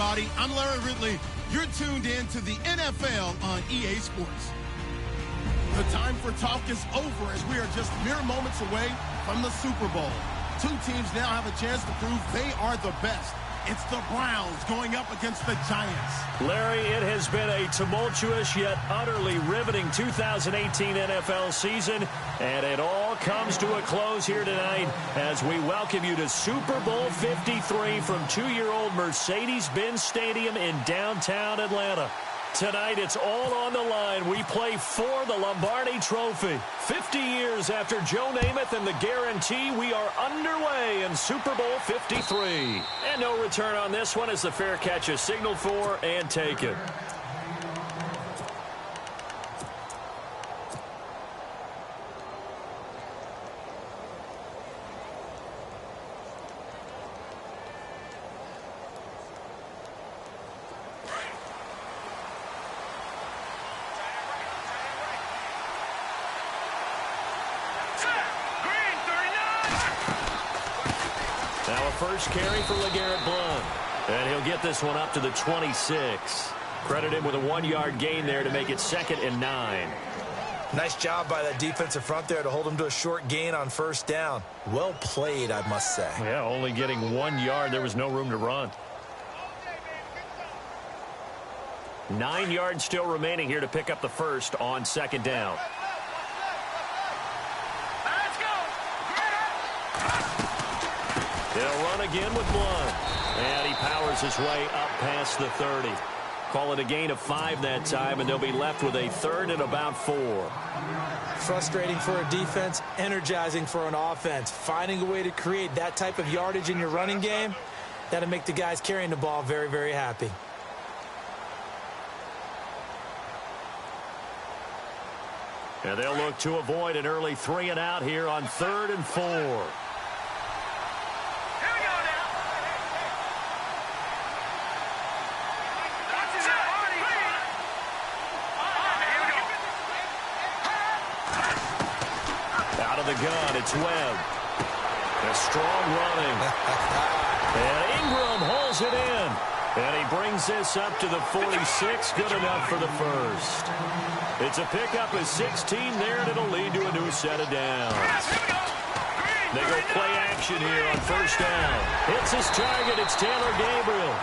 everybody. I'm Larry Ridley. You're tuned in to the NFL on EA Sports. The time for talk is over as we are just mere moments away from the Super Bowl. Two teams now have a chance to prove they are the best. It's the Browns going up against the Giants. Larry, it has been a tumultuous yet utterly riveting 2018 NFL season, and it all comes to a close here tonight as we welcome you to Super Bowl 53 from two-year-old Mercedes-Benz Stadium in downtown Atlanta. Tonight, it's all on the line. We play for the Lombardi Trophy. 50 years after Joe Namath and the guarantee, we are underway in Super Bowl 53. And no return on this one as the fair catch is signaled for and taken. Now a first carry for LeGarrette Blount. And he'll get this one up to the 26. Credit him with a 1-yard gain there to make it 2nd and 9. Nice job by that defensive front there to hold him to a short gain on first down. Well played, I must say. Yeah, only getting 1 yard. There was no room to run. 9 yards still remaining here to pick up the first on 2nd down. He'll run again with Blount. And he powers his way up past the 30. Call it a gain of 5 that time, and they'll be left with a 3rd and about 4. Frustrating for a defense, energizing for an offense. Finding a way to create that type of yardage in your running game, that'll make the guys carrying the ball very, very happy. And they'll look to avoid an early 3 and out here on 3rd and 4. The gun, it's Webb. A strong running. And Ingram hauls it in. And he brings this up to the 46. Good enough for the first. It's a pickup of 16 there, and it'll lead to a new set of downs. They go play action here on first down. Hits his target. It's Taylor Gabriel.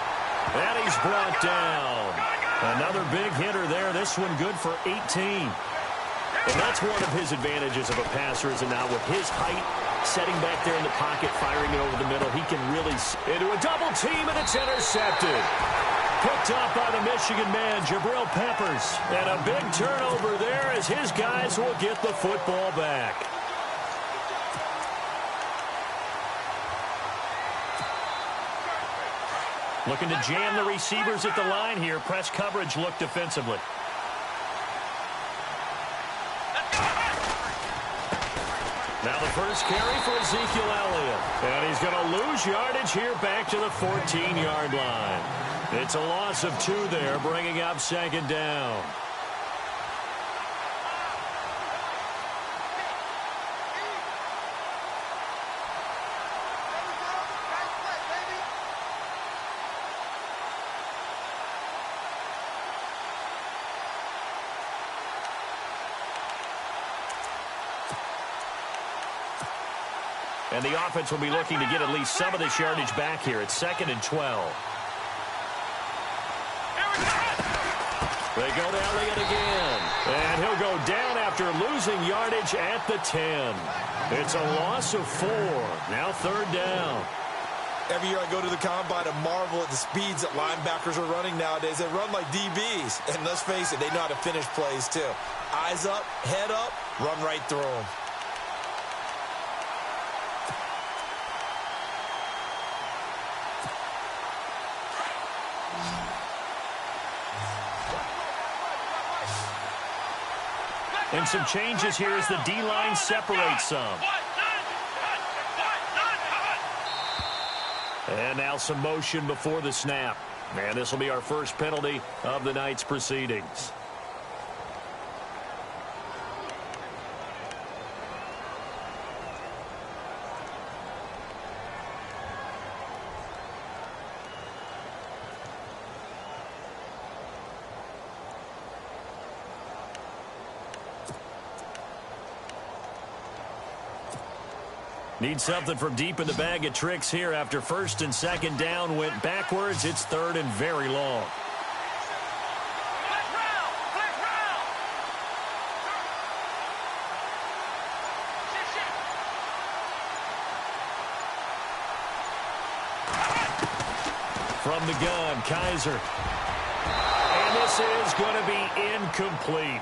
And he's brought down. Another big hitter there. This one good for 18. And that's one of his advantages of a passer, is it not? With his height, setting back there in the pocket, firing it over the middle, he can really into a double team, and it's intercepted. Picked up by the Michigan man, Jabril Peppers. And a big turnover there as his guys will get the football back. Looking to jam the receivers at the line here. Press coverage look defensively. Now the first carry for Ezekiel Elliott. And he's going to lose yardage here back to the 14-yard line. It's a loss of 2 there, bringing up 2nd down. And the offense will be looking to get at least some of this yardage back here. It's 2nd and 12. They go to Elliott again. And he'll go down after losing yardage at the 10. It's a loss of 4. Now 3rd down. Every year I go to the combine and marvel at the speeds that linebackers are running nowadays. They run like DBs. And let's face it, they know how to finish plays too. Eyes up, head up, run right through them. And some changes here as the D-line separates some. And now some motion before the snap. And this will be our first penalty of the night's proceedings. Need something from deep in the bag of tricks here after first and second down went backwards. It's third and very long. From the gun, Kaiser. And this is going to be incomplete.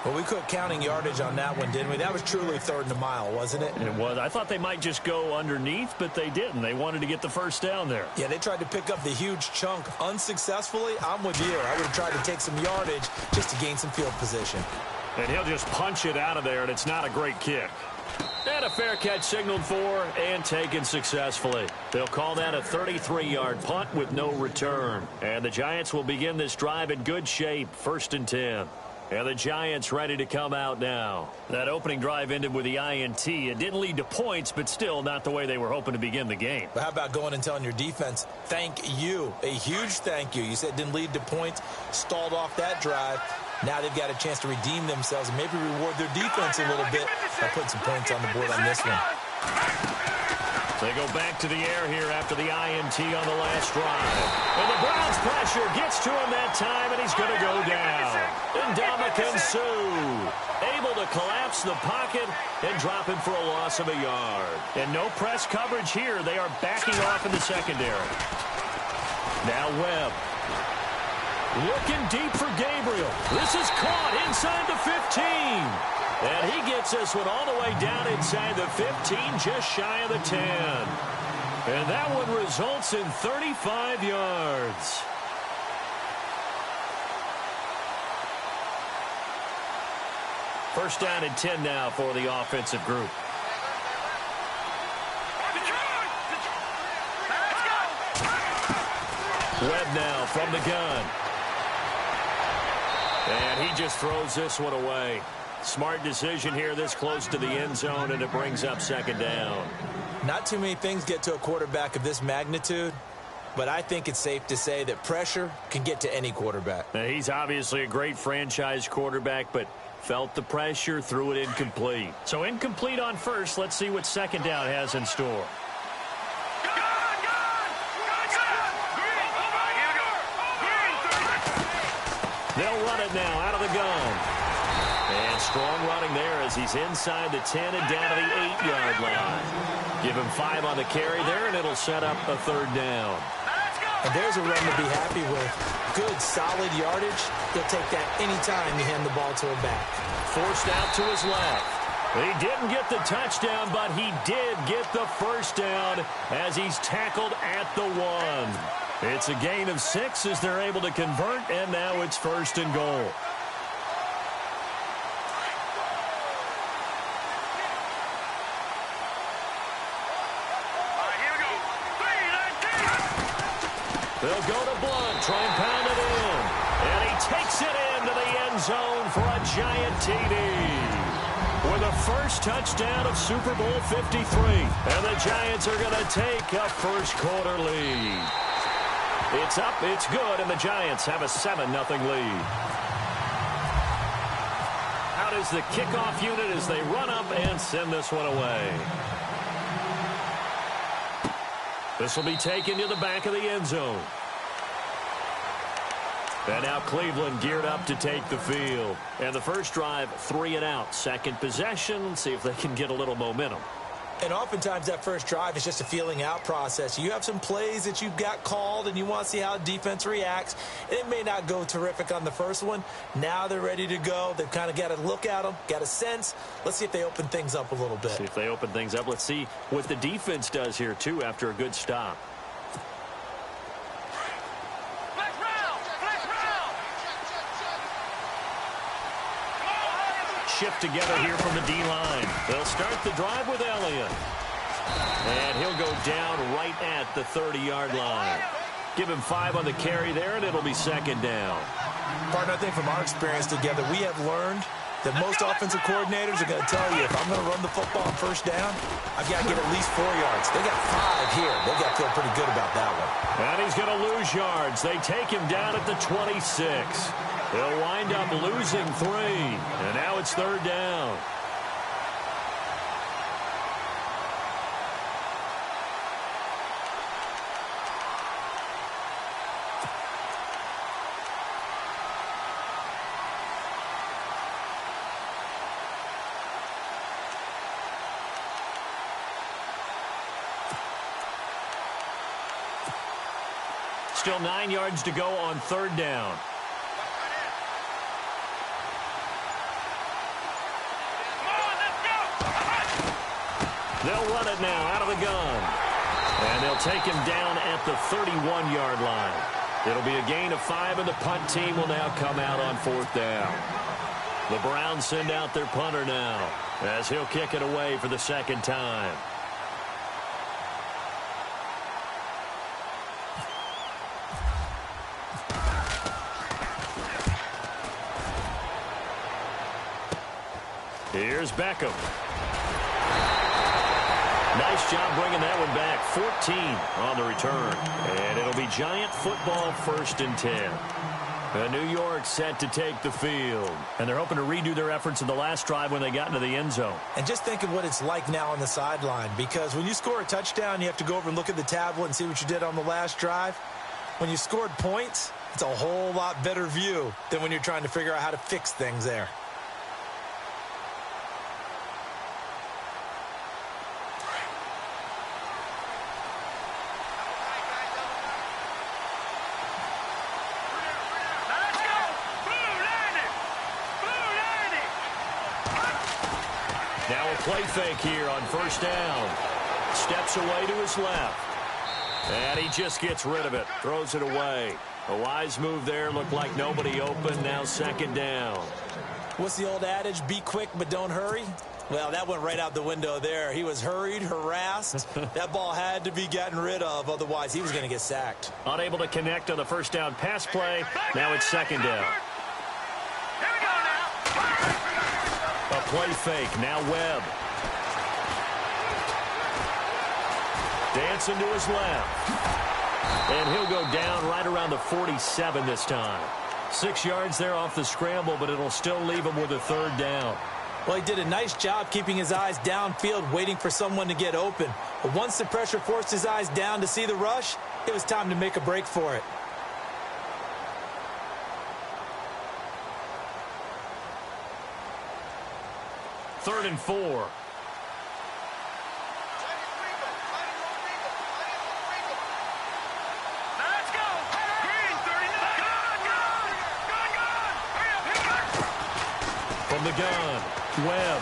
Well, we quit counting yardage on that one, didn't we? That was truly third and a mile, wasn't it? It was. I thought they might just go underneath, but they didn't. They wanted to get the first down there. Yeah, they tried to pick up the huge chunk unsuccessfully. I'm with you. I would have tried to take some yardage just to gain some field position. And he'll just punch it out of there, and it's not a great kick. And a fair catch signaled for and taken successfully. They'll call that a 33-yard punt with no return. And the Giants will begin this drive in good shape, 1st and 10. And the Giants ready to come out now. That opening drive ended with the INT. It didn't lead to points, but still not the way they were hoping to begin the game. But how about going and telling your defense, thank you, a huge thank you. You said it didn't lead to points, stalled off that drive. Now they've got a chance to redeem themselves and maybe reward their defense a little bit by putting some points on the board on this one. They go back to the air here after the INT on the last drive. And the Browns' pressure gets to him that time, and he's going to go down. Ndamukong Suh able to collapse the pocket and drop him for a loss of a yard. And no press coverage here. They are backing off in the secondary. Now Webb. Looking deep for Gabriel. This is caught inside the 15. And he gets this one all the way down inside the 15, just shy of the 10. And that one results in 35 yards. First down and 10 now for the offensive group. Webb now from the gun. And he just throws this one away. Smart decision here this close to the end zone, and it brings up second down. Not too many things get to a quarterback of this magnitude, but I think it's safe to say that pressure can get to any quarterback. Now, he's obviously a great franchise quarterback, but felt the pressure, threw it incomplete. So incomplete on first. Let's see what second down has in store. They'll run it now out of the gun. And strong running there as he's inside the 10 and down to the 8-yard line. Give him 5 on the carry there, and it'll set up a third down. And there's a run to be happy with. Good, solid yardage. He'll take that anytime you hand the ball to him back. Forced out to his left. He didn't get the touchdown, but he did get the first down as he's tackled at the 1. It's a gain of 6 as they're able to convert, and now it's 1st and goal. They'll go to Blunt, try and pound it in. And he takes it into the end zone for a giant TD. With the first touchdown of Super Bowl 53. And the Giants are going to take a first quarter lead. It's up, it's good, and the Giants have a 7-0 lead. Out is the kickoff unit as they run up and send this one away. This will be taken to the back of the end zone. And now Cleveland geared up to take the field. And the first drive, 3 and out. Second possession, see if they can get a little momentum. And oftentimes that first drive is just a feeling out process. You have some plays that you've got called and you want to see how defense reacts. It may not go terrific on the first one. Now they're ready to go. They've kind of got to look at them, got a sense. Let's see if they open things up a little bit. See if they open things up. Let's see what the defense does here, too, after a good stop. Shift together here from the D-line. They'll start the drive with Elliott. And he'll go down right at the 30-yard line. Give him 5 on the carry there, and it'll be second down. Partner, I think from our experience together, we have learned that most offensive coordinators are going to tell you, if I'm going to run the football on first down, I've got to get at least 4 yards. They got 5 here. They got to feel pretty good about that one. And he's going to lose yards. They take him down at the 26. They'll wind up losing 3. And now it's third down. Still 9 yards to go on 3rd down. They'll run it now out of the gun. And they'll take him down at the 31-yard line. It'll be a gain of 5, and the punt team will now come out on 4th down. The Browns send out their punter now as he'll kick it away for the 2nd time. Here's Beckham. Nice job bringing that one back. 14 on the return. And it'll be Giant football, 1st and 10. And New York set to take the field. And they're hoping to redo their efforts in the last drive when they got into the end zone. And just think of what it's like now on the sideline. Because when you score a touchdown, you have to go over and look at the tablet and see what you did on the last drive. When you scored points, it's a whole lot better view than when you're trying to figure out how to fix things there. Now a play fake here on 1st down. Steps away to his left. And he just gets rid of it. Throws it away. A wise move there. Looked like nobody open. Now 2nd down. What's the old adage? Be quick, but don't hurry. Well, that went right out the window there. He was hurried, harassed. That ball had to be gotten rid of. Otherwise, he was going to get sacked. Unable to connect on the 1st down pass play. Now it's 2nd down. A play fake. Now Webb. Dancing to his left. And he'll go down right around the 47 this time. 6 yards there off the scramble, but it'll still leave him with a 3rd down. Well, he did a nice job keeping his eyes downfield, waiting for someone to get open. But once the pressure forced his eyes down to see the rush, it was time to make a break for it. Third and 4. From the gun, Webb.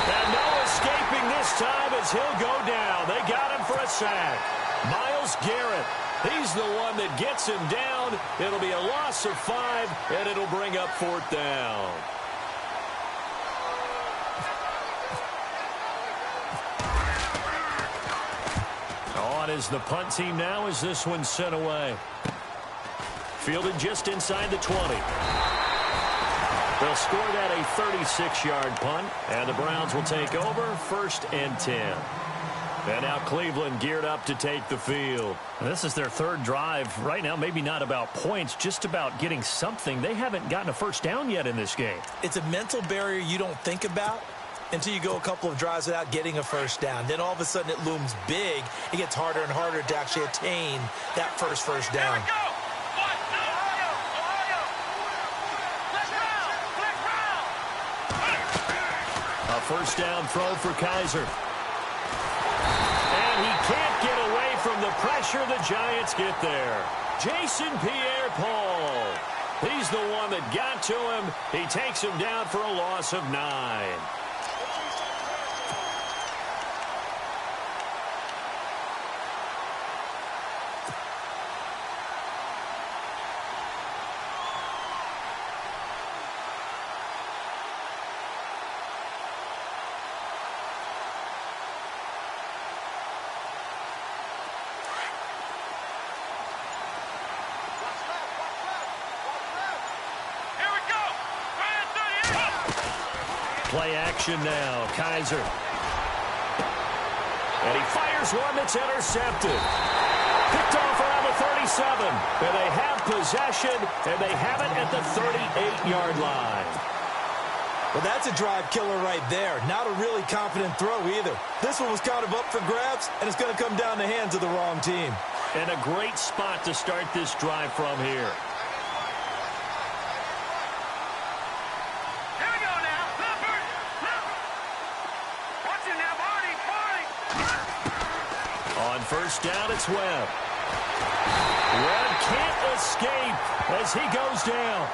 And no escaping this time as he'll go down. They got him for a sack. Myles Garrett, he's the one that gets him down. It'll be a loss of 5, and it'll bring up 4th down. On is the punt team now as this one's sent away. Fielded just inside the 20. They'll score that a 36-yard punt, and the Browns will take over 1st and 10. And now Cleveland geared up to take the field. This is their 3rd drive. Right now, maybe not about points, just about getting something. They haven't gotten a 1st down yet in this game. It's a mental barrier you don't think about until you go a couple of drives without getting a 1st down. Then all of a sudden it looms big. It gets harder and harder to actually attain that first down. A 1st down throw for Kaiser. And he can't get away from the pressure. The Giants get there. Jason Pierre-Paul. He's the one that got to him. He takes him down for a loss of 9. Play action now. Kaiser. And he fires one that's intercepted. Picked off around the 37. And they have possession, and they have it at the 38-yard line. Well, that's a drive killer right there. Not a really confident throw either. This one was kind of up for grabs, and it's going to come down the hands of the wrong team. And a great spot to start this drive from here. On 1st down, it's Webb. Webb can't escape as he goes down.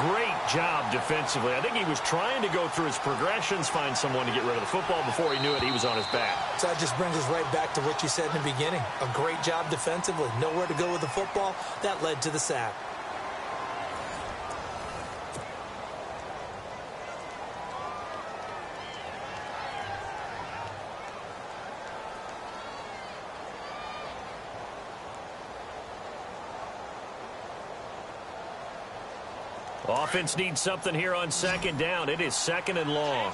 Great job defensively. I think he was trying to go through his progressions, find someone to get rid of the football. Before he knew it, he was on his back. So that just brings us right back to what you said in the beginning. A great job defensively. Nowhere to go with the football. That led to the sack. Offense needs something here on second down. It is second and long.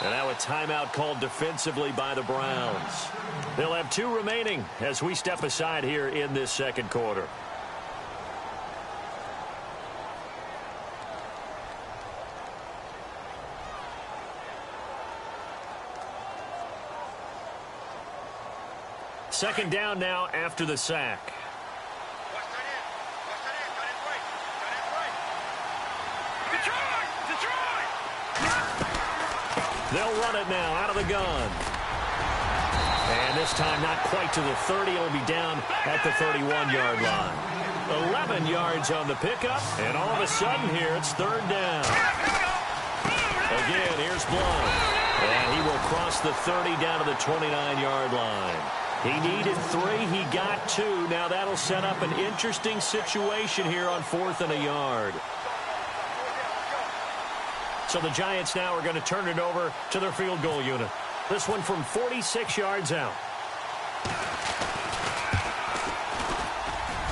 And now a timeout called defensively by the Browns. They'll have 2 remaining as we step aside here in this second quarter. Second down now after the sack. They'll run it now out of the gun. And this time not quite to the 30. It'll be down at the 31-yard line. 11 yards on the pickup. And all of a sudden here, it's third down. Again, here's Blount. And he will cross the 30 down to the 29-yard line. He needed 3. He got 2. Now that'll set up an interesting situation here on 4th and a yard. So the Giants now are going to turn it over to their field goal unit. This one from 46 yards out.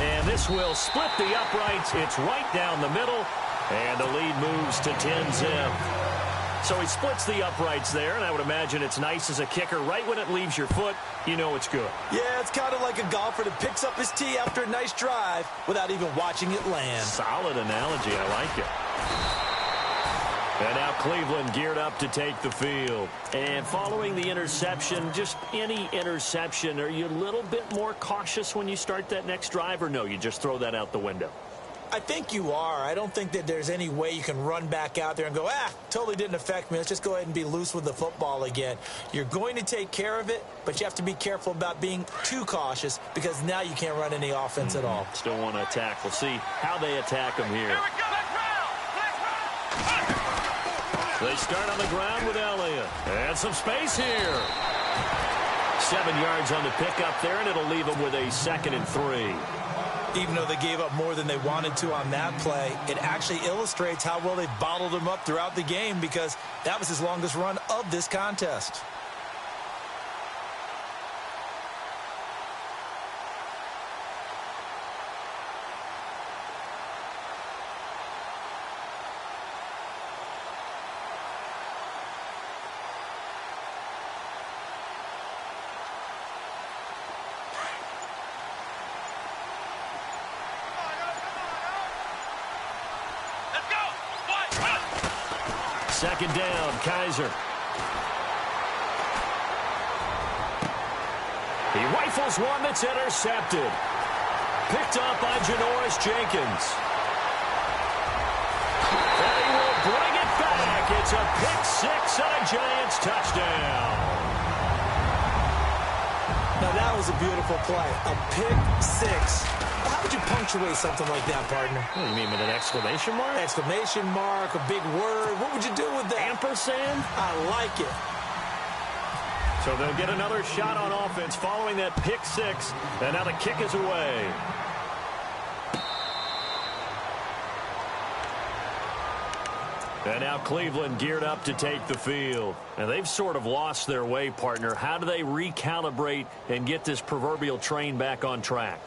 And this will split the uprights. It's right down the middle. And the lead moves to 10-zip. So he splits the uprights there, and I would imagine it's nice as a kicker. Right when it leaves your foot, you know it's good. Yeah, it's kind of like a golfer that picks up his tee after a nice drive without even watching it land. Solid analogy. I like it. And now Cleveland geared up to take the field. And following the interception, just any interception, are you a little bit more cautious when you start that next drive, or no, you just throw that out the window? I think you are. I don't think that there's any way you can run back out there and go, totally didn't affect me. Let's just go ahead and be loose with the football again. You're going to take care of it, but you have to be careful about being too cautious because now you can't run any offense at all. Still want to attack. We'll see how they attack them here. They start on the ground with Elliott. And some space here. 7 yards on the pickup there, and it'll leave them with a 2nd and 3. Even though they gave up more than they wanted to on that play, it actually illustrates how well they bottled him up throughout the game because that was his longest run of this contest. Second down, Kaiser. He rifles one that's intercepted. Picked up by Janoris Jenkins. And he will bring it back. It's a pick 6 and a Giants touchdown. Now that was a beautiful play. A pick 6. How would you punctuate something like that, partner? What, you mean with an exclamation mark? Exclamation mark, a big word. What would you do with that? Ampersand? I like it. So they'll get another shot on offense following that pick 6. And now the kick is away. And now Cleveland geared up to take the field. And they've sort of lost their way, partner. How do they recalibrate and get this proverbial train back on track?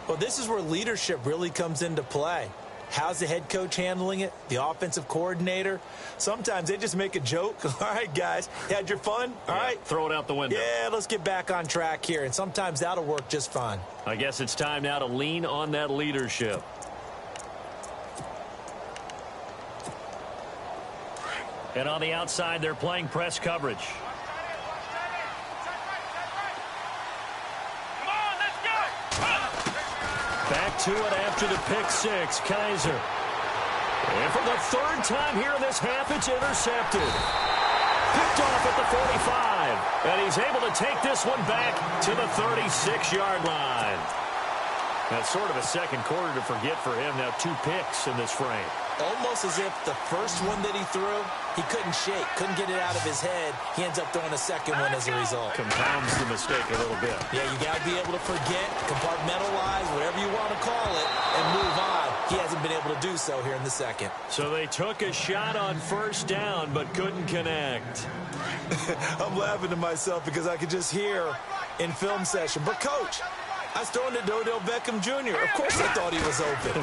Well, this is where leadership really comes into play. How's the head coach handling it? The offensive coordinator? Sometimes they just make a joke. All right, guys, you had your fun? All right. Throw it out the window. Yeah, let's get back on track here. And sometimes that'll work just fine. I guess it's time now to lean on that leadership. And on the outside, they're playing press coverage. Back to it after the pick 6, Kaiser. And for the 3rd time here in this half, it's intercepted. Picked off at the 45. And he's able to take this one back to the 36-yard line. That's sort of a second quarter to forget for him. Now 2 picks in this frame. Almost as if the first one that he threw, he couldn't shake, couldn't get it out of his head. He ends up throwing a second one as a result. Compounds the mistake a little bit. Yeah, you got to be able to forget, compartmentalize, whatever you want to call it, and move on. He hasn't been able to do so here in the second. So they took a shot on first down, but couldn't connect. I'm laughing to myself because I could just hear in film session, but coach, I was throwing to Odell Beckham Jr. Of course I thought he was open.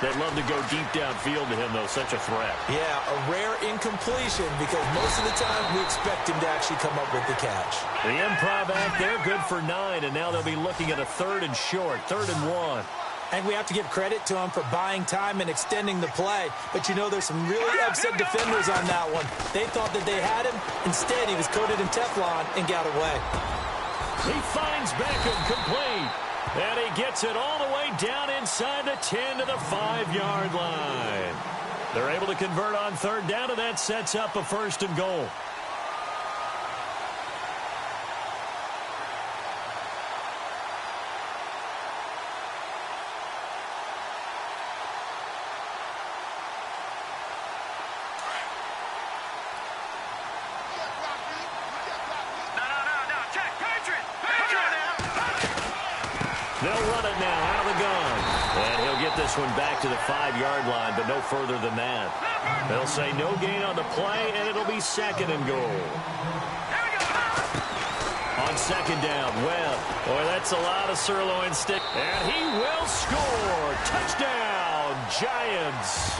They'd love to go deep downfield to him, though. Such a threat. Yeah, a rare incompletion because most of the time we expect him to actually come up with the catch. The improv act there, good for 9, and now they'll be looking at a 3rd and short, 3rd and 1. And we have to give credit to him for buying time and extending the play. But, you know, there's some really upset defenders on that one. They thought that they had him. Instead, he was coated in Teflon and got away. He finds Beckham complete. And he gets it all the way down inside the 10 to the 5-yard line. They're able to convert on 3rd down, and that sets up a 1st and goal. They'll run it now out of the gun. And he'll get this one back to the 5-yard line, but no further than that. They'll say no gain on the play, and it'll be 2nd and goal. On 2nd down, Webb. Boy, that's a lot of sirloin stick. And he will score. Touchdown, Giants.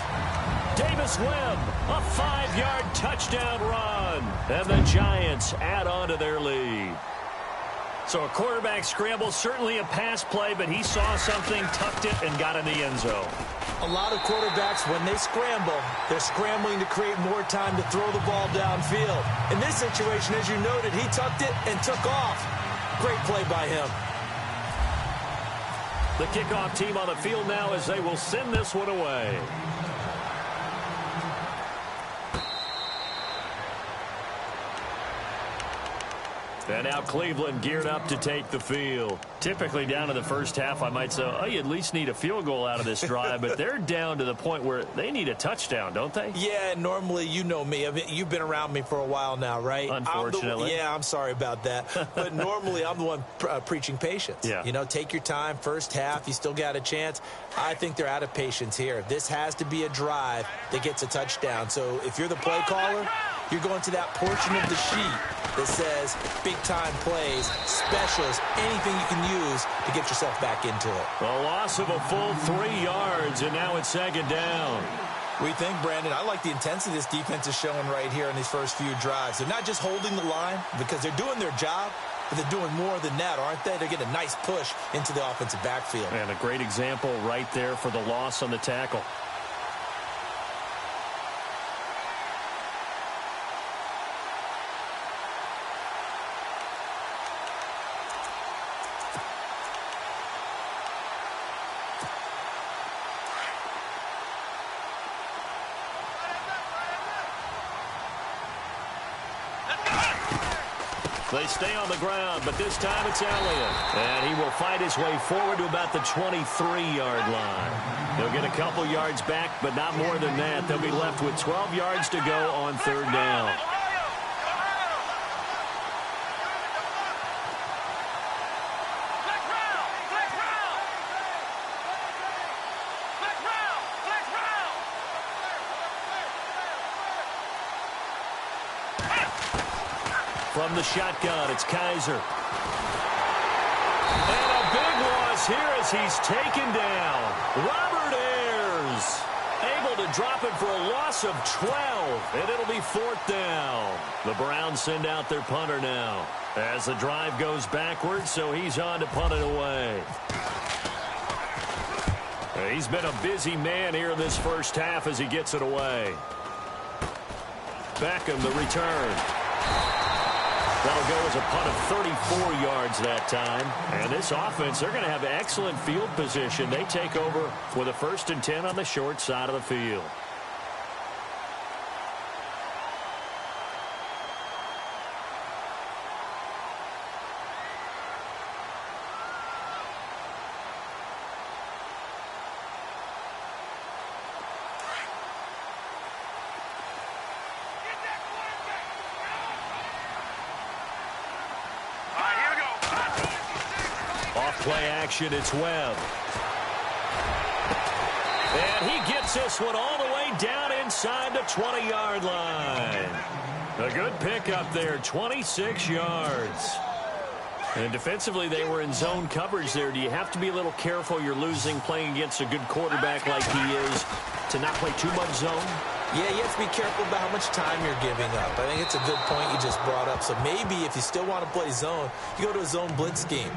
Davis Webb, a 5-yard touchdown run. And the Giants add on to their lead. So a quarterback scramble, certainly a pass play, but he saw something, tucked it, and got in the end zone. A lot of quarterbacks, when they scramble, they're scrambling to create more time to throw the ball downfield. In this situation, as you noted, he tucked it and took off. Great play by him. The kickoff team on the field now as they will send this one away. And now Cleveland geared up to take the field. Typically down in the first half, I might say, oh, you at least need a field goal out of this drive. But they're down to the point where they need a touchdown, don't they? Yeah, normally, you know me. I mean, you've been around me for a while now, right? Unfortunately. I'm sorry about that. But normally, I'm the one preaching patience. Yeah. You know, take your time. First half, you still got a chance. I think they're out of patience here. This has to be a drive that gets a touchdown. So if you're the play caller, you're going to that portion of the sheet that says big-time plays, specials, anything you can use to get yourself back into it. A loss of a full 3 yards, and now it's 2nd down. We think, Brandon, I like the intensity this defense is showing right here in these first few drives. They're not just holding the line because they're doing their job, but they're doing more than that, aren't they? They're getting a nice push into the offensive backfield. And a great example right there for the loss on the tackle. They stay on the ground, but this time it's Elliott. And he will fight his way forward to about the 23-yard line. They'll get a couple yards back, but not more than that. They'll be left with 12 yards to go on 3rd down. From the shotgun, it's Kaiser. And a big loss here as he's taken down. Robert Ayers able to drop it for a loss of 12, and it'll be 4th down. The Browns send out their punter now as the drive goes backwards, so he's on to punt it away. He's been a busy man here in this first half as he gets it away. Beckham, the return. That'll go as a punt of 34 yards that time. And this offense, they're going to have excellent field position. They take over with a 1st and 10 on the short side of the field. Off play action, it's Webb. And he gets this one all the way down inside the 20-yard line. A good pickup there, 26 yards. And defensively, they were in zone coverage there. Do you have to be a little careful? You're losing playing against a good quarterback like he is to not play too much zone? Yeah, you have to be careful about how much time you're giving up. I think it's a good point you just brought up. So maybe if you still want to play zone, you go to a zone blitz scheme.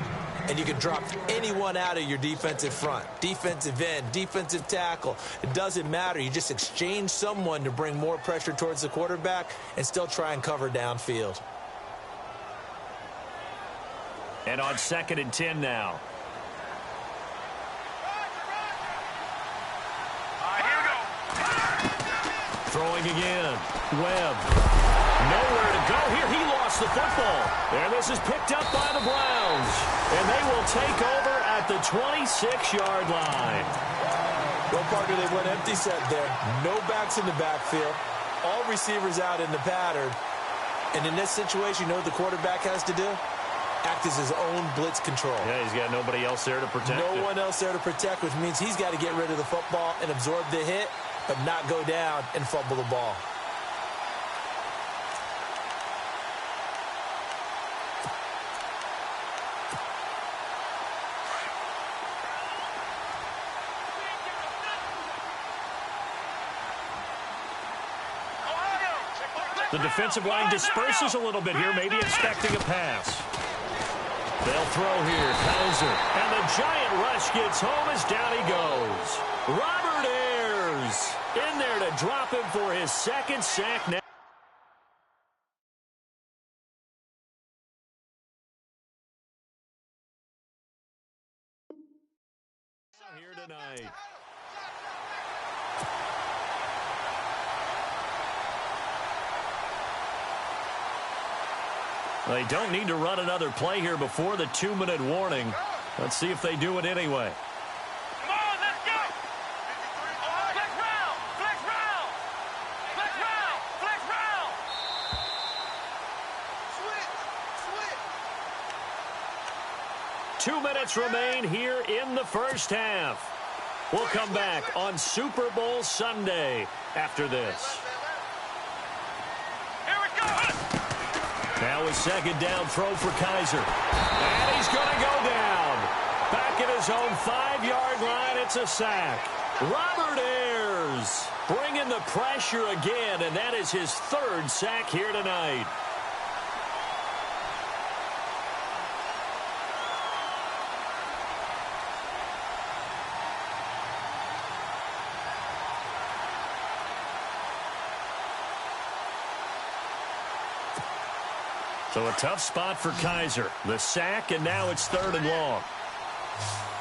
And you can drop anyone out of your defensive front. Defensive end, defensive tackle. It doesn't matter. You just exchange someone to bring more pressure towards the quarterback and still try and cover downfield. And on 2nd and 10 now. Here we go. Throwing again. Webb. Nowhere to go here. He lost the football. And this is picked up by the Browns. And they will take over at the 26-yard line. Well, partner, they went empty set there. No backs in the backfield. All receivers out in the pattern. And in this situation, you know what the quarterback has to do? Act as his own blitz control. Yeah, he's got nobody else there to protect him. No one else there to protect, which means he's got to get rid of the football and absorb the hit, but not go down and fumble the ball. The defensive line disperses a little bit here, maybe expecting a pass. They'll throw here, Kaiser. And the giant rush gets home as down he goes. Robert Ayers in there to drop him for his 2nd sack now. Here tonight. They don't need to run another play here before the 2-minute warning. Let's see if they do it anyway. Come on, let's go. Flex round, flex round, flex round, flex round. Switch. 2 minutes remain here in the first half. We'll come back on Super Bowl Sunday after this. Here we go. Now a 2nd down throw for Kaiser. And he's going to go down. Back at his own 5-yard line, it's a sack. Robert Ayers bringing the pressure again, and that is his 3rd sack here tonight. So a tough spot for Kaiser. The sack, and now it's 3rd and long.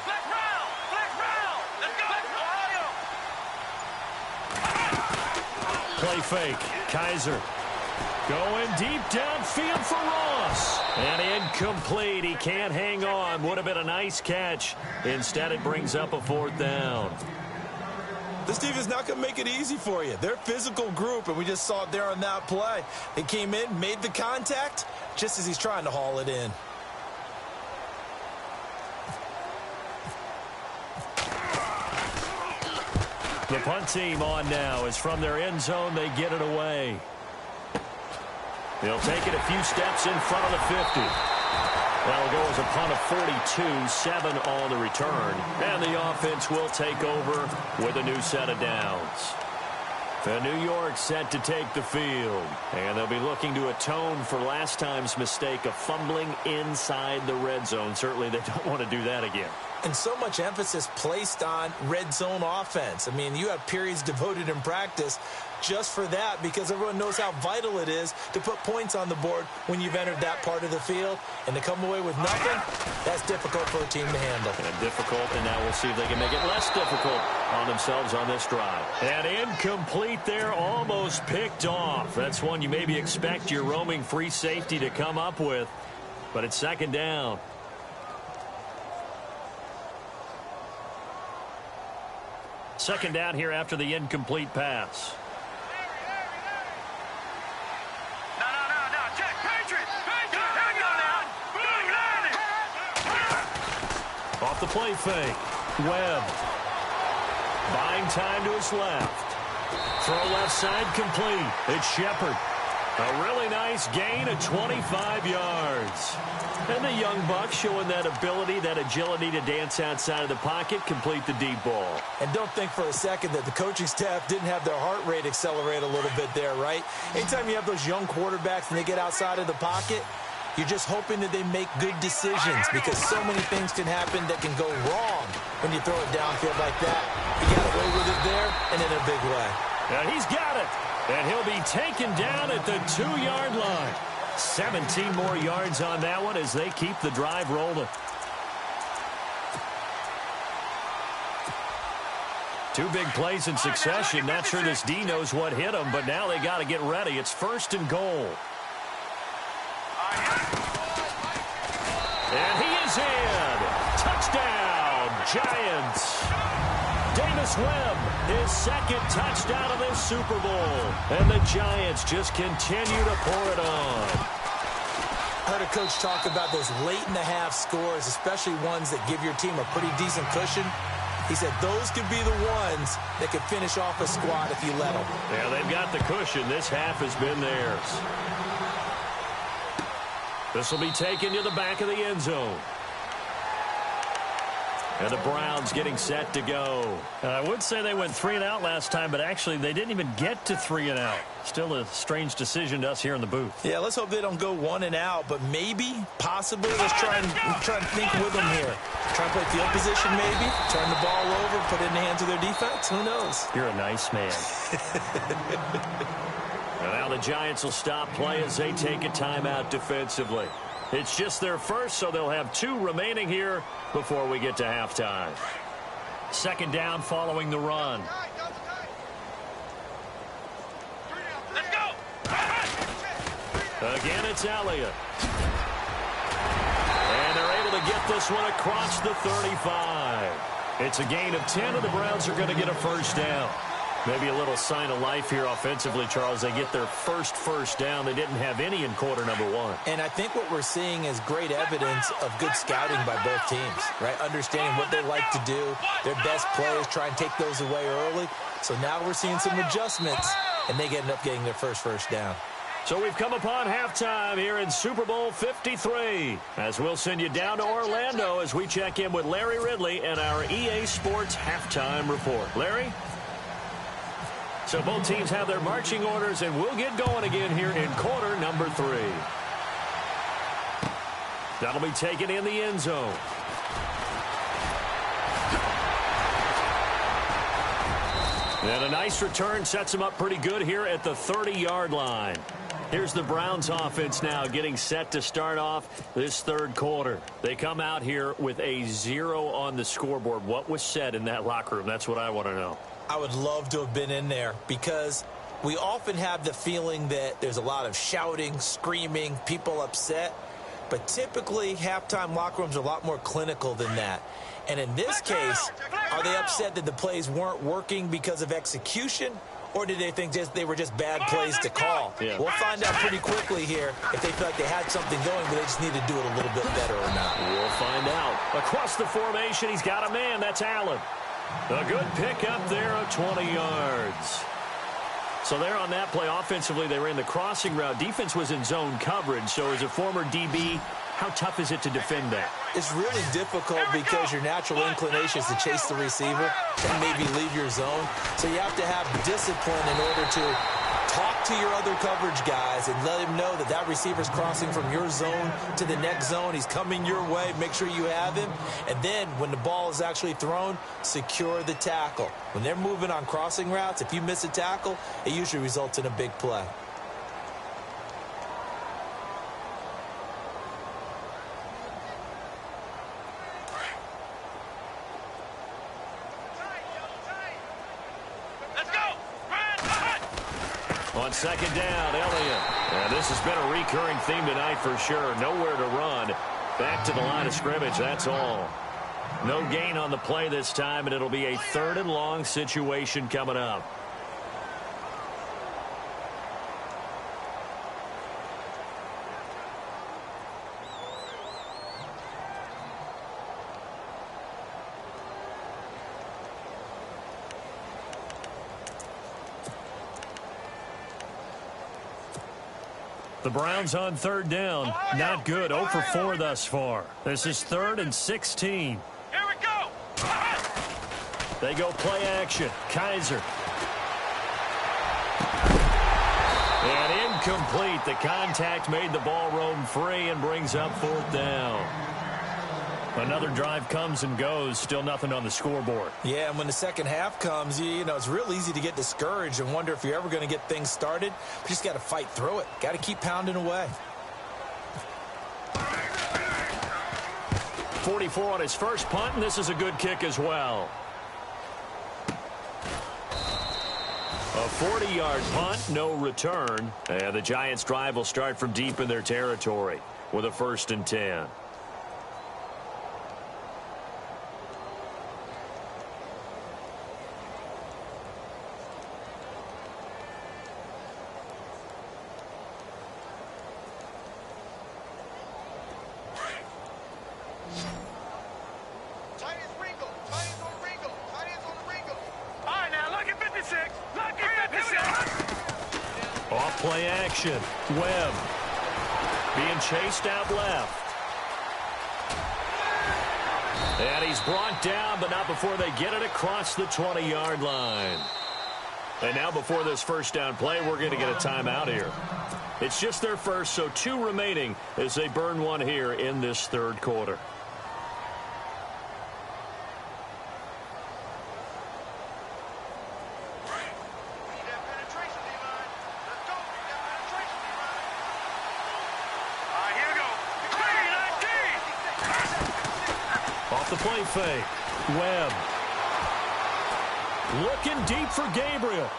Flex round, flex round. Let's go. Ohio. Play fake. Kaiser going deep downfield for Ross. And incomplete. He can't hang on. Would have been a nice catch. Instead, it brings up a 4th down. This team is not going to make it easy for you. They're a physical group, and we just saw it there on that play. They came in, made the contact, just as he's trying to haul it in. The punt team on now is from their end zone. They get it away. They'll take it a few steps in front of the 50. That'll go as a punt of 42, 7 on the return. And the offense will take over with a new set of downs. The New York set to take the field. And they'll be looking to atone for last time's mistake of fumbling inside the red zone. Certainly they don't want to do that again. And so much emphasis placed on red zone offense. I mean, you have periods devoted in practice just for that, because everyone knows how vital it is to put points on the board when you've entered that part of the field. And to come away with nothing, that's difficult for a team to handle. And difficult, and now we'll see if they can make it less difficult on themselves on this drive. And incomplete there, almost picked off. That's one you maybe expect your roaming free safety to come up with. But it's 2nd down. Second down here after the incomplete pass. No. Check. Patriot. Here we go now. Boom, landing. off the play fake. Webb. Buying time to his left. Throw left side complete. It's Shepard. A really nice gain of 25 yards. And the young buck showing that ability, that agility to dance outside of the pocket, complete the deep ball. And don't think for a second that the coaching staff didn't have their heart rate accelerate a little bit there, right? Anytime you have those young quarterbacks and they get outside of the pocket, you're just hoping that they make good decisions because so many things can happen that can go wrong when you throw it downfield like that. He got away with it there and in a big way. And he's got it. And he'll be taken down at the 2-yard line. 17 more yards on that one as they keep the drive rolling. Two big plays in succession. Not sure this D knows what hit him, but now they got to get ready. It's 1st and goal. And he is in. Touchdown, Giants. Davis Webb, his 2nd touchdown of this Super Bowl. And the Giants just continue to pour it on. I heard a coach talk about those late-in-the-half scores, especially ones that give your team a pretty decent cushion. He said those could be the ones that could finish off a squad if you let them. Yeah, they've got the cushion. This half has been theirs. This will be taken to the back of the end zone. And the Browns getting set to go. I would say they went 3 and out last time, but actually they didn't even get to 3 and out. Still a strange decision to us here in the booth. Yeah, let's hope they don't go 1 and out, but maybe, possibly, let's try and think with them here. Try and play field position maybe, turn the ball over, put it in the hands of their defense. Who knows? You're a nice man. And now the Giants will stop play as they take a timeout defensively. It's just their first, so they'll have 2 remaining here before we get to halftime. 2nd down following the run. Let's go. Again, it's Elliott. And they're able to get this one across the 35. It's a gain of 10, and the Browns are going to get a 1st down. Maybe a little sign of life here offensively, Charles. They get their first down. They didn't have any in quarter number 1. And I think what we're seeing is great evidence of good scouting by both teams, right? Understanding what they like to do, their best plays, try and take those away early. So now we're seeing some adjustments, and they end up getting their first down. So we've come upon halftime here in Super Bowl 53. As we'll send you down to Orlando as we check in with Larry Ridley and our EA Sports halftime report. Larry? So both teams have their marching orders, and we'll get going again here in quarter number 3. That'll be taken in the end zone. And a nice return sets them up pretty good here at the 30-yard line. Here's the Browns offense now getting set to start off this 3rd quarter. They come out here with a 0 on the scoreboard. What was said in that locker room? That's what I want to know. I would love to have been in there because we often have the feeling that there's a lot of shouting, screaming, people upset. But typically, halftime locker rooms are a lot more clinical than that. And in this case, are they upset that the plays weren't working because of execution? Or did they think they were just bad plays to call? Yeah. We'll find out pretty quickly here if they feel like they had something going, but they just need to do it a little bit better or not. We'll find out. Across the formation, he's got a man. That's Allen. A good pick up there of 20 yards. So there on that play, offensively, they ran the crossing route. Defense was in zone coverage. So as a former DB, how tough is it to defend that? It's really difficult because your natural inclination is to chase the receiver and maybe leave your zone. So you have to have discipline in order to talk to your other coverage guys and let him know that that receiver's crossing from your zone to the next zone. He's coming your way. Make sure you have him. And then when the ball is actually thrown, secure the tackle. When they're moving on crossing routes, if you miss a tackle, it usually results in a big play. On 2nd down, Elliott. And this has been a recurring theme tonight for sure. Nowhere to run. Back to the line of scrimmage, that's all. No gain on the play this time, and it'll be a 3rd and long situation coming up. The Browns on third down. Not good. 0 for 4 thus far. This is 3rd and 16. Here we go. They go play action. Kaiser. And incomplete. The contact made the ball roam free and brings up 4th down. Another drive comes and goes. Still nothing on the scoreboard. Yeah, and when the second half comes, you know, it's real easy to get discouraged and wonder if you're ever going to get things started. But you just got to fight through it. Got to keep pounding away. 44 on his first punt, and this is a good kick as well. A 40-yard punt, no return. And the Giants' drive will start from deep in their territory with a 1st and 10. Play action. Webb being chased out left. And he's brought down, but not before they get it across the 20-yard line. And now before this first down play, we're going to get a timeout here. It's just their first, so 2 remaining as they burn one here in this 3rd quarter. The play fake. Webb. Looking deep for Gabriel.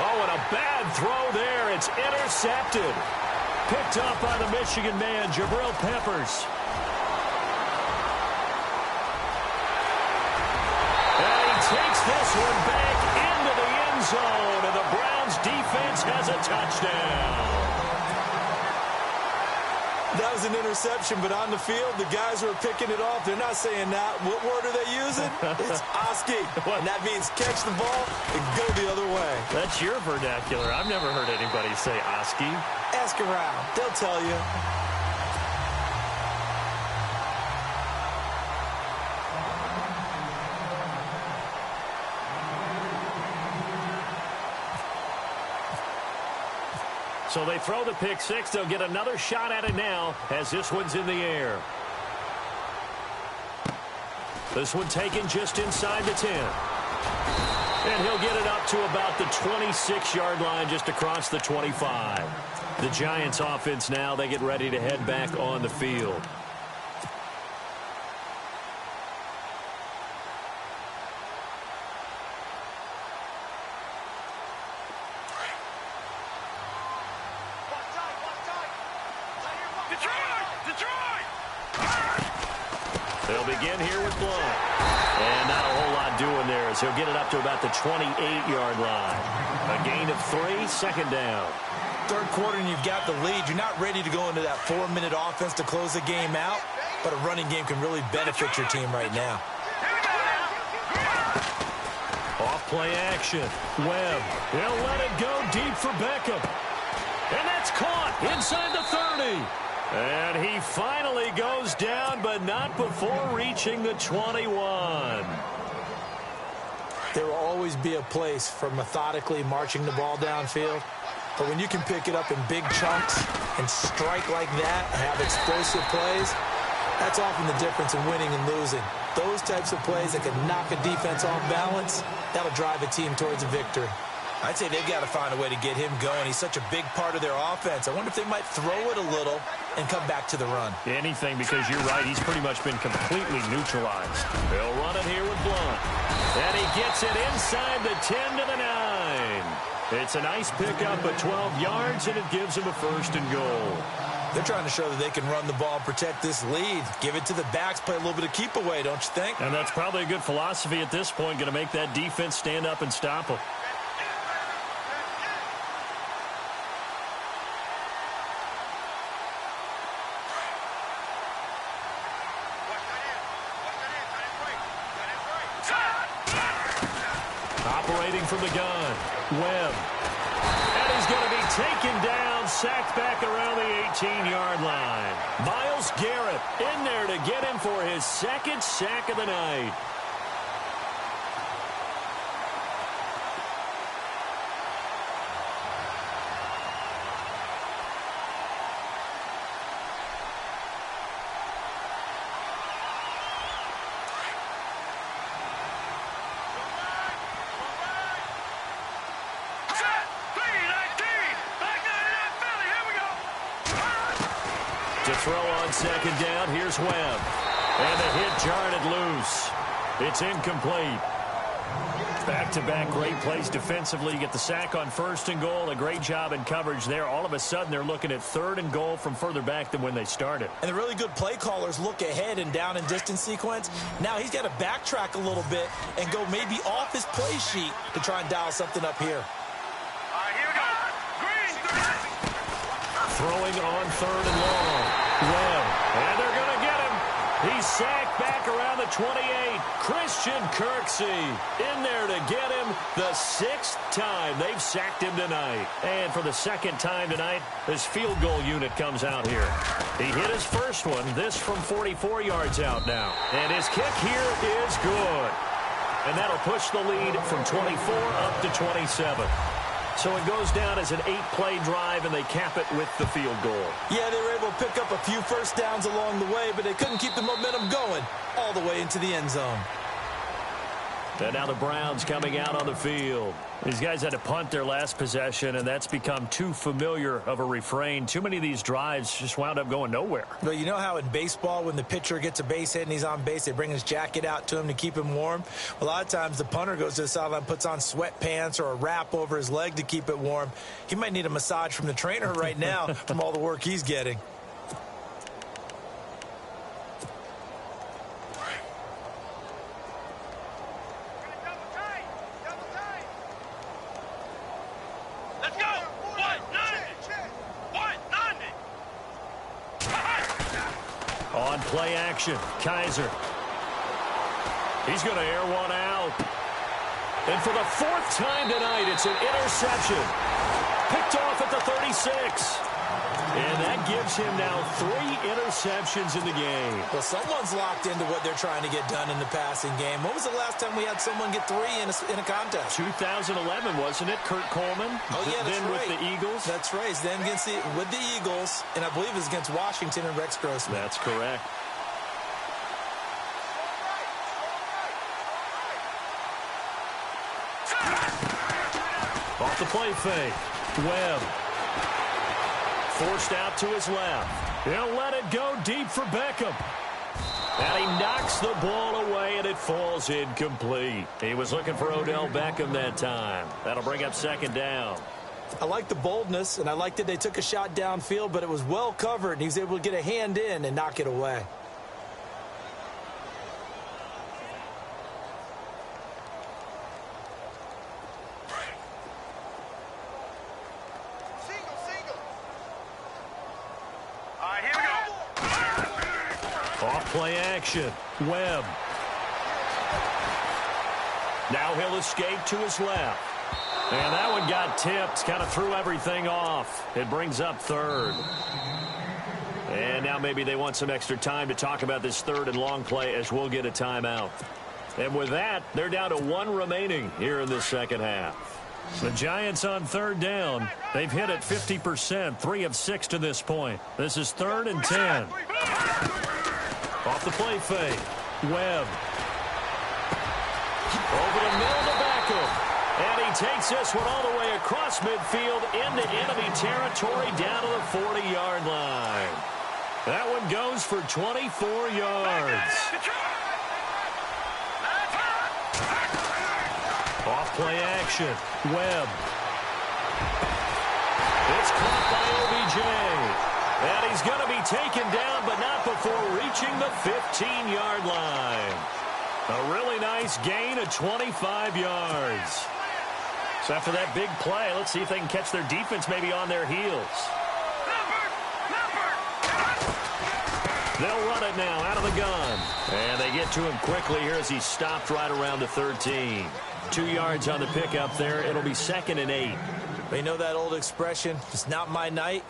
Oh, and a bad throw there. It's intercepted. Picked up by the Michigan man, Jabril Peppers. And he takes this one back into the end zone, and the Browns defense has a touchdown. That was an interception, but on the field, the guys who are picking it off, they're not saying that. What word are they using? It's Oski. And that means catch the ball and go the other way. That's your vernacular. I've never heard anybody say Oski. Ask around. They'll tell you. So they throw the pick six. They'll get another shot at it now as this one's in the air. This one taken just inside the 10. And he'll get it up to about the 26-yard line, just across the 25. The Giants offense now, they get ready to head back on the field. They'll begin here with Blunt. And not a whole lot doing there as he'll get it up to about the 28-yard line. A gain of 3, second down. Third quarter and you've got the lead. You're not ready to go into that 4-minute offense to close the game out, but a running game can really benefit your team right now. Off play action. Webb. He'll let it go deep for Beckham. And that's caught inside the 30. And he finally goes down, but not before reaching the 21. There will always be a place for methodically marching the ball downfield. But when you can pick it up in big chunks and strike like that, have explosive plays, that's often the difference in winning and losing. Those types of plays that can knock a defense off balance, that'll drive a team towards a victory. I'd say they've got to find a way to get him going. He's such a big part of their offense. I wonder if they might throw it a little and come back to the run. Anything, because you're right. He's pretty much been completely neutralized. They'll run it here with Blunt. And he gets it inside the 10 to the 9. It's a nice pickup at 12 yards, and it gives him a first and goal. They're trying to show that they can run the ball and protect this lead. Give it to the backs, play a little bit of keep away, don't you think? And that's probably a good philosophy at this point, going to make that defense stand up and stop him. Operating from the gun, Webb. And he's going to be taken down sacked back around the 18-yard line. Myles Garrett in there to get him for his second sack of the night. To throw on second down, here's Webb. And the hit jarred it loose. It's incomplete. Back-to-back great plays defensively. You get the sack on first and goal. A great job in coverage there. All of a sudden, they're looking at third and goal from further back than when they started. And the really good play callers look ahead and down and distance sequence. Now he's got to backtrack a little bit and go maybe off his play sheet to try and dial something up here. Throwing on third and long. Webb. And they're going to get him. He's sacked back around the 28. Christian Kirksey in there to get him the sixth time they've sacked him tonight. And for the second time tonight, this field goal unit comes out here. He hit his first one. This from 44 yards out now. And his kick here is good. And that'll push the lead from 24 up to 27. So it goes down as an 8-play drive, and they cap it with the field goal. Yeah, they were able to pick up a few first downs along the way, but they couldn't keep the momentum going all the way into the end zone. And now the Browns coming out on the field. These guys had to punt their last possession, and that's become too familiar of a refrain. Too many of these drives just wound up going nowhere. But you know how in baseball, when the pitcher gets a base hit and he's on base, they bring his jacket out to him to keep him warm? A lot of times the punter goes to the sideline, puts on sweatpants or a wrap over his leg to keep it warm. He might need a massage from the trainer right now from all the work he's getting. On play action, Kaiser. He's going to air one out. And for the fourth time tonight, it's an interception. Picked off at the 36. And that gives him now 3 interceptions in the game. Well, someone's locked into what they're trying to get done in the passing game. When was the last time we had someone get 3 in a contest? 2011, wasn't it? Kurt Coleman. Oh, yeah, that's then right. with the Eagles. That's right. Then with the Eagles, and I believe it was against Washington and Rex Grossman. That's correct. Off the play fake. Webb. Forced out to his left. He'll let it go deep for Beckham. And he knocks the ball away, and it falls incomplete. He was looking for Odell Beckham that time. That'll bring up second down. I like the boldness, and I like that they took a shot downfield, but it was well covered, and he was able to get a hand in and knock it away. Play action. Webb. Now he'll escape to his left. And that one got tipped. Kind of threw everything off. It brings up third. And now maybe they want some extra time to talk about this third and long play as we'll get a timeout. And with that, they're down to 1 remaining here in the second half. The Giants on third down. They've hit it 50%, 3 of 6 to this point. This is 3rd and 10. Off the play fake. Webb. Over the middle to Beckham. And he takes this one all the way across midfield into enemy territory down to the 40-yard line. That one goes for 24 yards. Off play action. Webb. It's caught by OBJ. And he's going to be taken down, but not before reaching the 15-yard line. A really nice gain of 25 yards. So after that big play, let's see if they can catch their defense maybe on their heels. They'll run it now out of the gun. And they get to him quickly here as he's stopped right around the 13. 2 yards on the pickup there. It'll be 2nd and 8. But you know that old expression, it's not my night?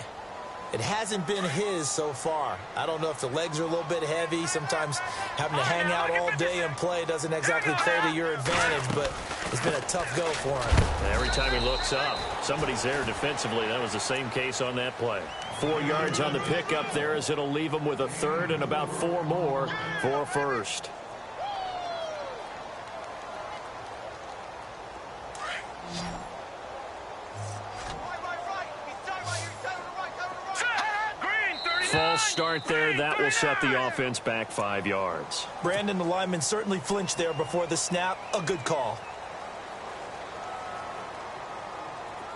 It hasn't been his so far. I don't know if the legs are a little bit heavy. Sometimes having to hang out all day and play doesn't exactly play to your advantage, but it's been a tough go for him. Every time he looks up, somebody's there defensively. That was the same case on that play. 4 yards on the pickup there as it'll leave him with a third and about 4 more for first. False start there. That will set the offense back 5 yards. Brandon, the lineman, certainly flinched there before the snap. A good call.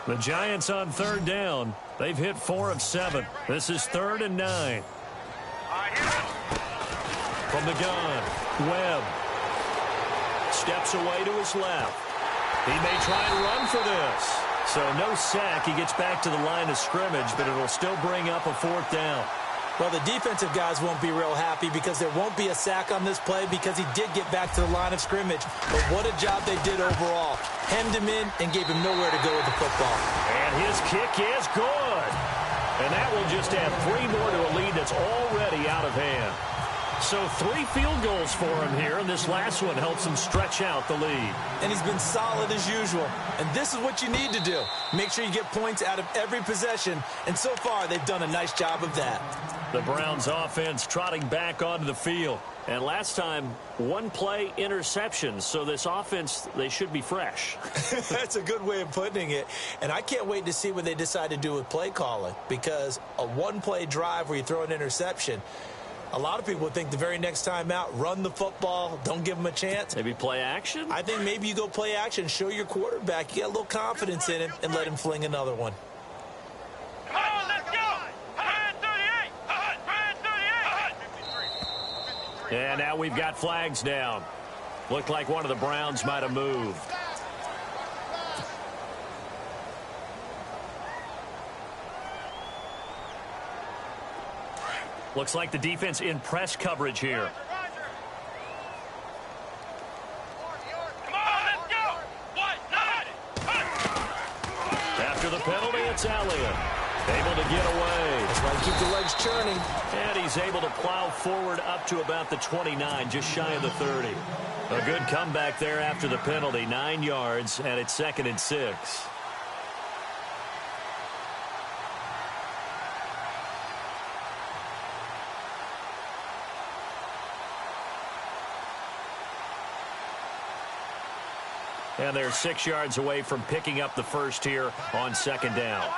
The Giants on third down. They've hit 4 of 7. This is 3rd and 9. From the gun, Webb. Steps away to his left. He may try and run for this. So no sack. He gets back to the line of scrimmage, but it'll still bring up a 4th down. Well, the defensive guys won't be real happy because there won't be a sack on this play because he did get back to the line of scrimmage. But what a job they did overall. Hemmed him in and gave him nowhere to go with the football. And his kick is good. And that will just add 3 more to a lead that's already out of hand. So 3 field goals for him here, and this last one helps him stretch out the lead. And he's been solid as usual. And this is what you need to do. Make sure you get points out of every possession. And so far, they've done a nice job of that. The Browns offense trotting back onto the field. And last time, 1 play interception. So this offense, they should be fresh. That's a good way of putting it. And I can't wait to see what they decide to do with play calling. Because a 1-play drive where you throw an interception, a lot of people would think the very next time out, run the football, don't give them a chance. Maybe play action? I think maybe you go play action, show your quarterback, you get a little confidence in him, and let him fling another one. Come on, let's go! 138! 138! And now we've got flags down. Looked like one of the Browns might have moved. Looks like the defense in press coverage here. Come on, let's go! After the penalty, it's Elliott. Able to get away. That's why you keep the legs churning. And he's able to plow forward up to about the 29, just shy of the 30. A good comeback there after the penalty, 9 yards, and it's 2nd and 6. And they're 6 yards away from picking up the first here on 2nd down.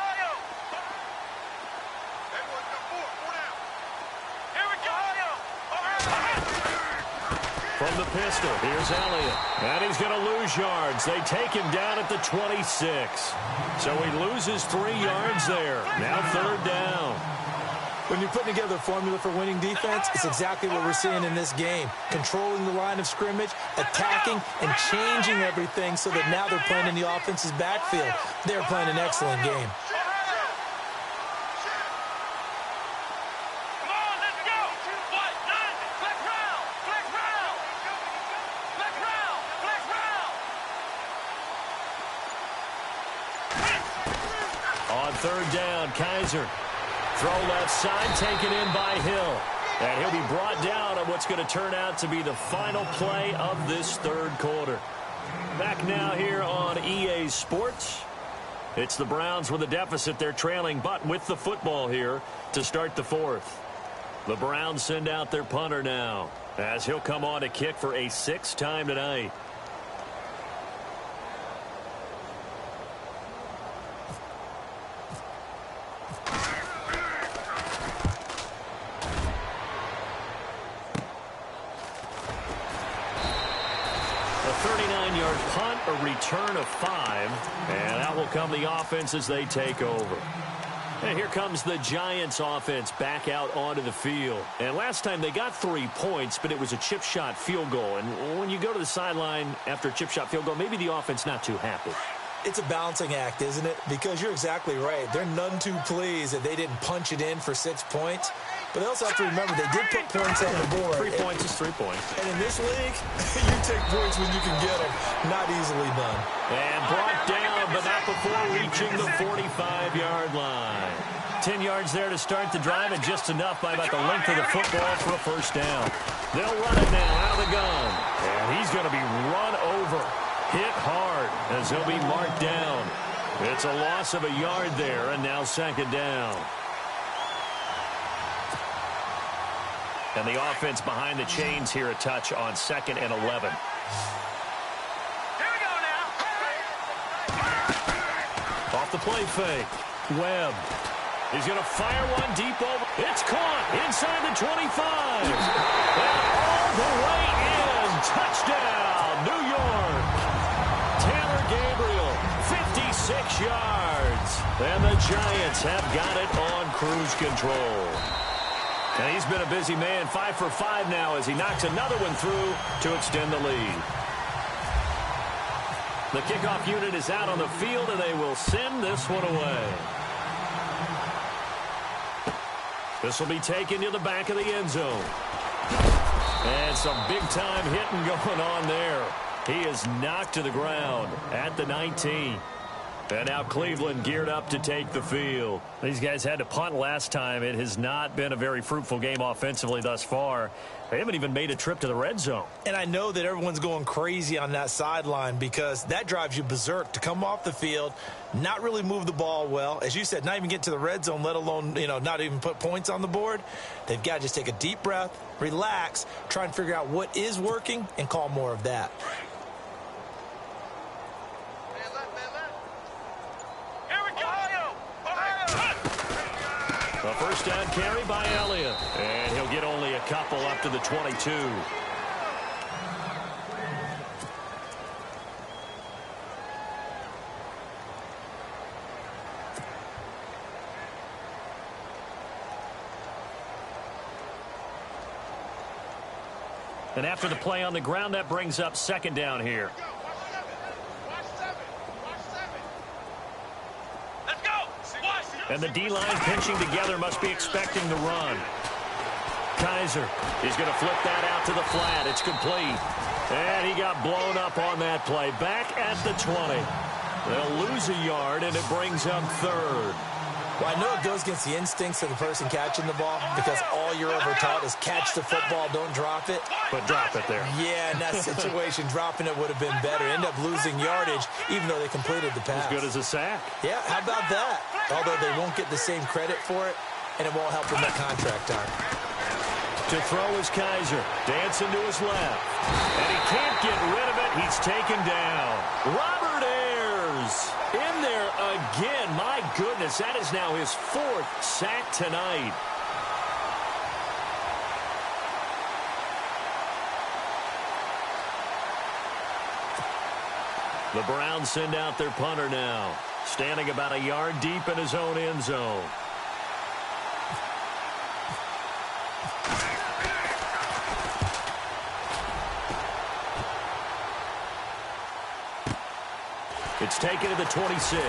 From the pistol, here's Elliott. And he's going to lose yards. They take him down at the 26. So he loses 3 yards there. Now 3rd down. When you're putting together a formula for winning defense, it's exactly what we're seeing in this game. Controlling the line of scrimmage, attacking, and changing everything so that now they're playing in the offense's backfield. They're playing an excellent game. Come on, let's go! What? 9! Flex round! Flex round! Flex round! Flex round! On 3rd down, Kaiser. Throw left side, taken in by Hill. And he'll be brought down on what's going to turn out to be the final play of this 3rd quarter. Back now here on EA Sports. It's the Browns with a deficit. They're trailing, but with the football here to start the 4th. The Browns send out their punter now, as he'll come on to kick for a 6th time tonight. A 39-yard punt, a return of 5, and that will come the offense as they take over. And here comes the Giants offense back out onto the field. And last time they got 3 points, but it was a chip shot field goal. And when you go to the sideline after a chip shot field goal, maybe the offense not too happy. It's a balancing act, isn't it? Because you're exactly right. They're none too pleased that they didn't punch it in for 6 points. But they also have to remember they did put points on the board. 3 points is 3 points. And in this league, you take points when you can get them. Not easily done. And brought down him, but not before reaching the 45-yard line. 10 yards there to start the drive, and just enough by about the length of the football for a first down. They'll run it now out of the gun. And he's going to be run over, hit hard, as he'll be marked down. It's a loss of a yard there, and now second down. And the offense behind the chains here a touch on 2nd and 11. Here we go now. Off the play fake. Webb. He's going to fire one deep over. It's caught inside the 25. And all the way in. Touchdown, New York. Taylor Gabriel, 56 yards. And the Giants have got it on cruise control. And he's been a busy man, 5 for 5 now as he knocks another one through to extend the lead. The kickoff unit is out on the field, and they will send this one away. This will be taken to the back of the end zone. And some big-time hitting going on there. He is knocked to the ground at the 19. And now Cleveland geared up to take the field. These guys had to punt last time. It has not been a very fruitful game offensively thus far. They haven't even made a trip to the red zone. And I know that everyone's going crazy on that sideline because that drives you berserk to come off the field, not really move the ball well. As you said, not even get to the red zone, let alone, not even put points on the board. They've got to just take a deep breath, relax, try and figure out what is working and call more of that. A first down carry by Elliott. And he'll get only a couple up to the 22. And after the play on the ground, that brings up second down here. And the D-line pinching together must be expecting the run. Kaiser, he's going to flip that out to the flat. It's complete. And he got blown up on that play. Back at the 20. They'll lose a yard, and it brings up third. Well, I know it goes against the instincts of the person catching the ball because all you're ever taught is catch the football, don't drop it. But drop it there. Yeah, in that situation, dropping it would have been better. End up losing yardage, even though they completed the pass. As good as a sack. Yeah, how about that? Although they won't get the same credit for it, and it won't help them at contract time. To throw is Kaiser. Dancing to his left. And he can't get rid of it. He's taken down. Robert Ayers in there again. My goodness, that is now his 4th sack tonight. The Browns send out their punter now. Standing about a yard deep in his own end zone. It's taken to the 26.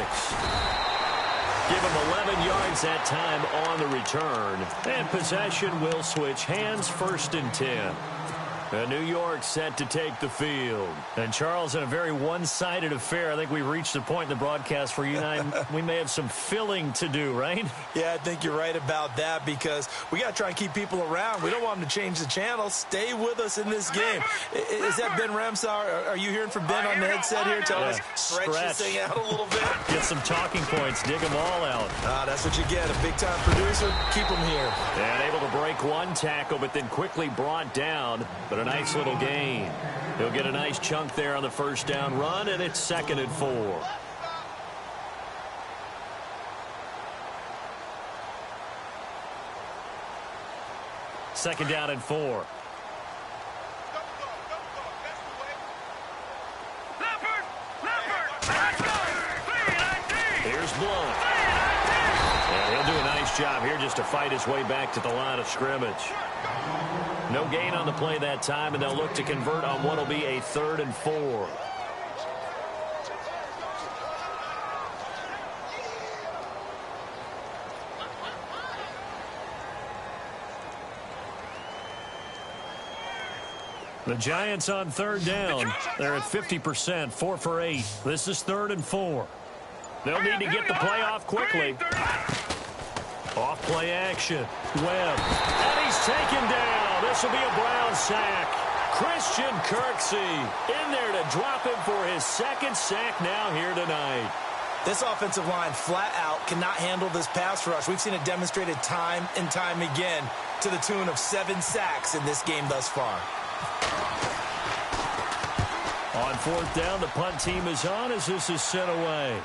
Give him 11 yards that time on the return. And possession will switch hands, 1st and 10. And New York set to take the field. And Charles, in a very one-sided affair, I think we reached the point in the broadcast where you and I, we may have some filling to do, right? Yeah, I think you're right about that because we got to try and keep people around. We don't want them to change the channel. Stay with us in this game. Is that Ben Ramsar? Are you hearing from Ben on the headset here? Tell us, stretch this thing out a little bit. Get some talking points. Dig them all out. That's what you get. A big-time producer. Keep them here. And able to break one tackle, but then quickly brought down. But a nice little gain. He'll get a nice chunk there on the first down run, and it's 2nd and 4. Second down and 4. Here's Blount. And he'll do a nice job here just to fight his way back to the line of scrimmage. No gain on the play that time, and they'll look to convert on what will be a 3rd and 4. The Giants on 3rd down. They're at 50%, 4 for 8. This is 3rd and 4. They'll need to get the play off quickly. Off play action. Webb. And he's taken down. This will be a Brown sack. Christian Kirksey in there to drop him for his second sack now here tonight. This offensive line flat out cannot handle this pass rush. We've seen it demonstrated time and time again to the tune of 7 sacks in this game thus far. On 4th down, the punt team is on as this is sent away.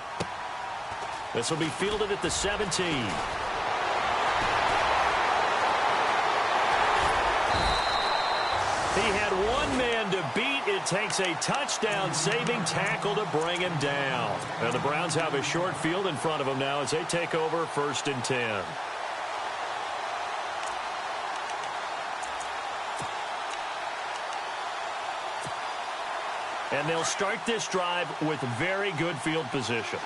This will be fielded at the 17. He had one man to beat. It takes a touchdown-saving tackle to bring him down. And the Browns have a short field in front of them now as they take over 1st and 10. And they'll start this drive with very good field position.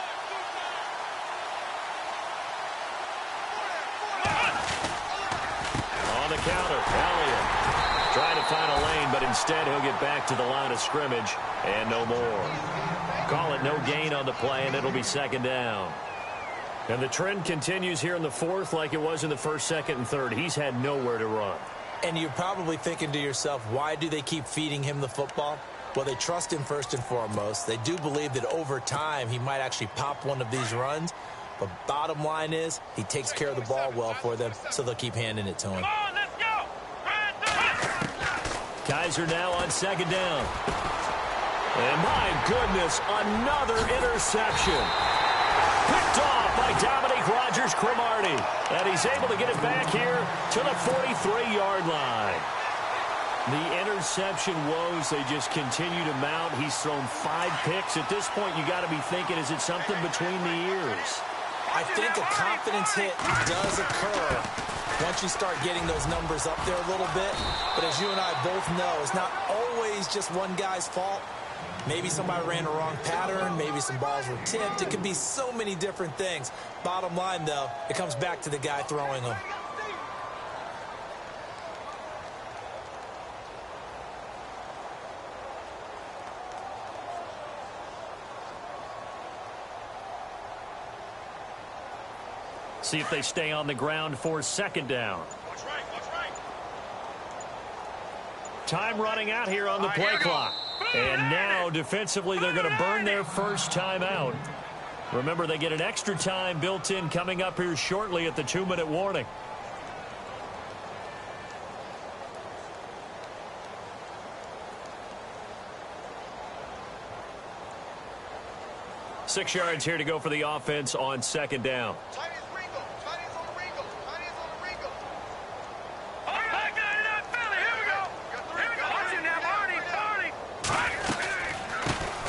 On the counter, Elliott trying to find a lane, but instead he'll get back to the line of scrimmage and no more. Call it no gain on the play, and it'll be 2nd down. And the trend continues here in the 4th like it was in the 1st, 2nd, and 3rd. He's had nowhere to run. And you're probably thinking to yourself, why do they keep feeding him the football? Well, they trust him first and foremost. They do believe that over time he might actually pop one of these runs. But bottom line is he takes care of the ball well for them, so they'll keep handing it to him. Come on, let's go. Kaiser now on 2nd down. And my goodness, another interception. Picked off by Dominique Rodgers-Cromartie. And he's able to get it back here to the 43-yard line. The interception woes, they just continue to mount. He's thrown 5 picks. At this point, you got to be thinking, is it something between the ears? I think a confidence hit does occur once you start getting those numbers up there a little bit. But as you and I both know, it's not always just one guy's fault. Maybe somebody ran a wrong pattern. Maybe some balls were tipped. It could be so many different things. Bottom line, though, it comes back to the guy throwing them. See if they stay on the ground for 2nd down. Watch right. Time running out here on the play clock. And now, defensively, they're going to burn their first time out. Remember, they get an extra time built in coming up here shortly at the 2-minute warning. Six yards here to go for the offense on 2nd down.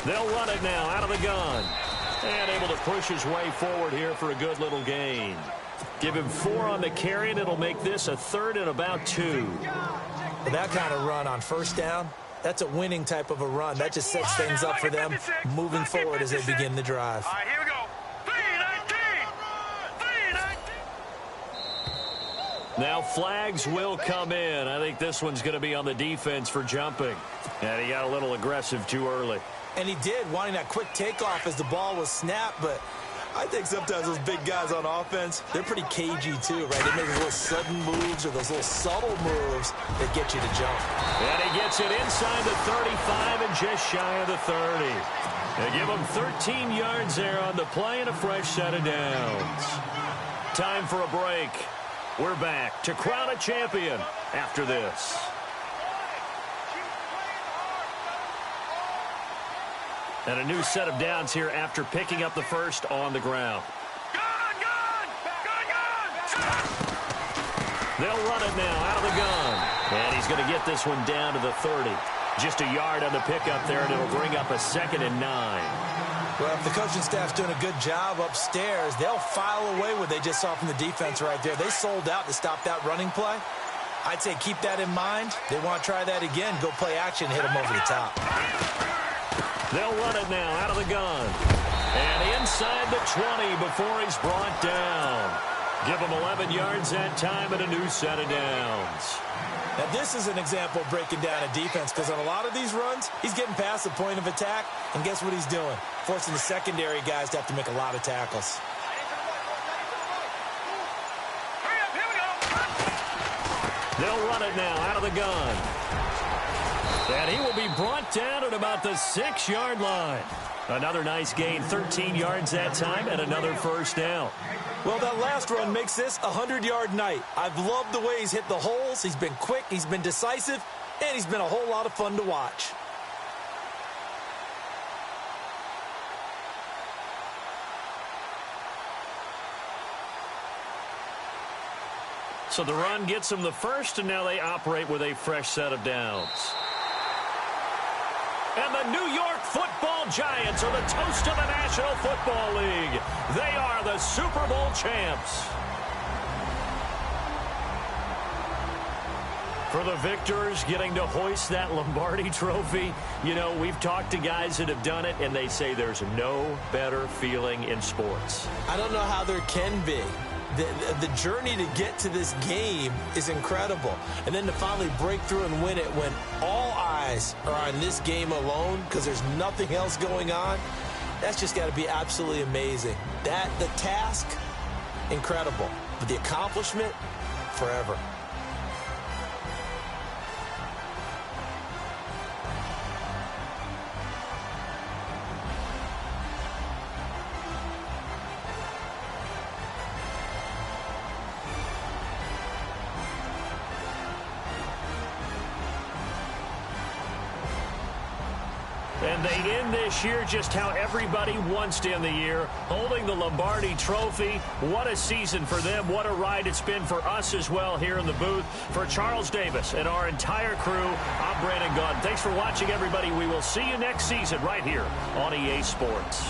They'll run it now out of the gun. And able to push his way forward here for a good little gain. Give him 4 on the carry, and it'll make this a 3rd and about 2. With that kind of run on 1st down, that's a winning type of a run. That just sets things up for them moving forward as they begin the drive. All right, here we go. 3-19. Now flags will come in. I think this one's going to be on the defense for jumping. And he got a little aggressive too early. And he did, wanting that quick takeoff as the ball was snapped. But I think sometimes those big guys on offense, they're pretty cagey too, right? They make those little sudden moves or those little subtle moves that get you to jump. And he gets it inside the 35 and just shy of the 30. They give him 13 yards there on the play and a fresh set of downs. Time for a break. We're back to crown a champion after this. And a new set of downs here after picking up the first on the ground. Gun! They'll run it now out of the gun. And he's going to get this one down to the 30. Just a yard on the pickup there, and it'll bring up a 2nd and 9. Well, if the coaching staff's doing a good job upstairs, they'll file away what they just saw from the defense right there. They sold out to stop that running play. I'd say keep that in mind. They want to try that again. Go play action, hit them over the top. They'll run it now out of the gun. And inside the 20 before he's brought down. Give him 11 yards that time and a new set of downs. Now, this is an example of breaking down a defense because on a lot of these runs, he's getting past the point of attack, and guess what he's doing? Forcing the secondary guys to have to make a lot of tackles. Hurry up, here we go. They'll run it now out of the gun. And he will be brought down at about the 6-yard line. Another nice gain, 13 yards that time, and another first down. Well, that last run makes this a 100-yard night. I've loved the way he's hit the holes. He's been quick, he's been decisive, and he's been a whole lot of fun to watch. So the run gets them the first, and now they operate with a fresh set of downs. And the New York Football Giants are the toast of the National Football League. They are the Super Bowl champs. For the victors, getting to hoist that Lombardi trophy, you know, we've talked to guys that have done it, and they say there's no better feeling in sports. I don't know how there can be. The journey to get to this game is incredible. And then to finally break through and win it when all eyes are on this game alone because there's nothing else going on, that's just got to be absolutely amazing. The task, incredible. But the accomplishment, forever. And they end this year just how everybody wants to end the year, holding the Lombardi trophy. What a season for them. What a ride it's been for us as well here in the booth. For Charles Davis and our entire crew, I'm Brandon Gunn. Thanks for watching, everybody. We will see you next season right here on EA Sports.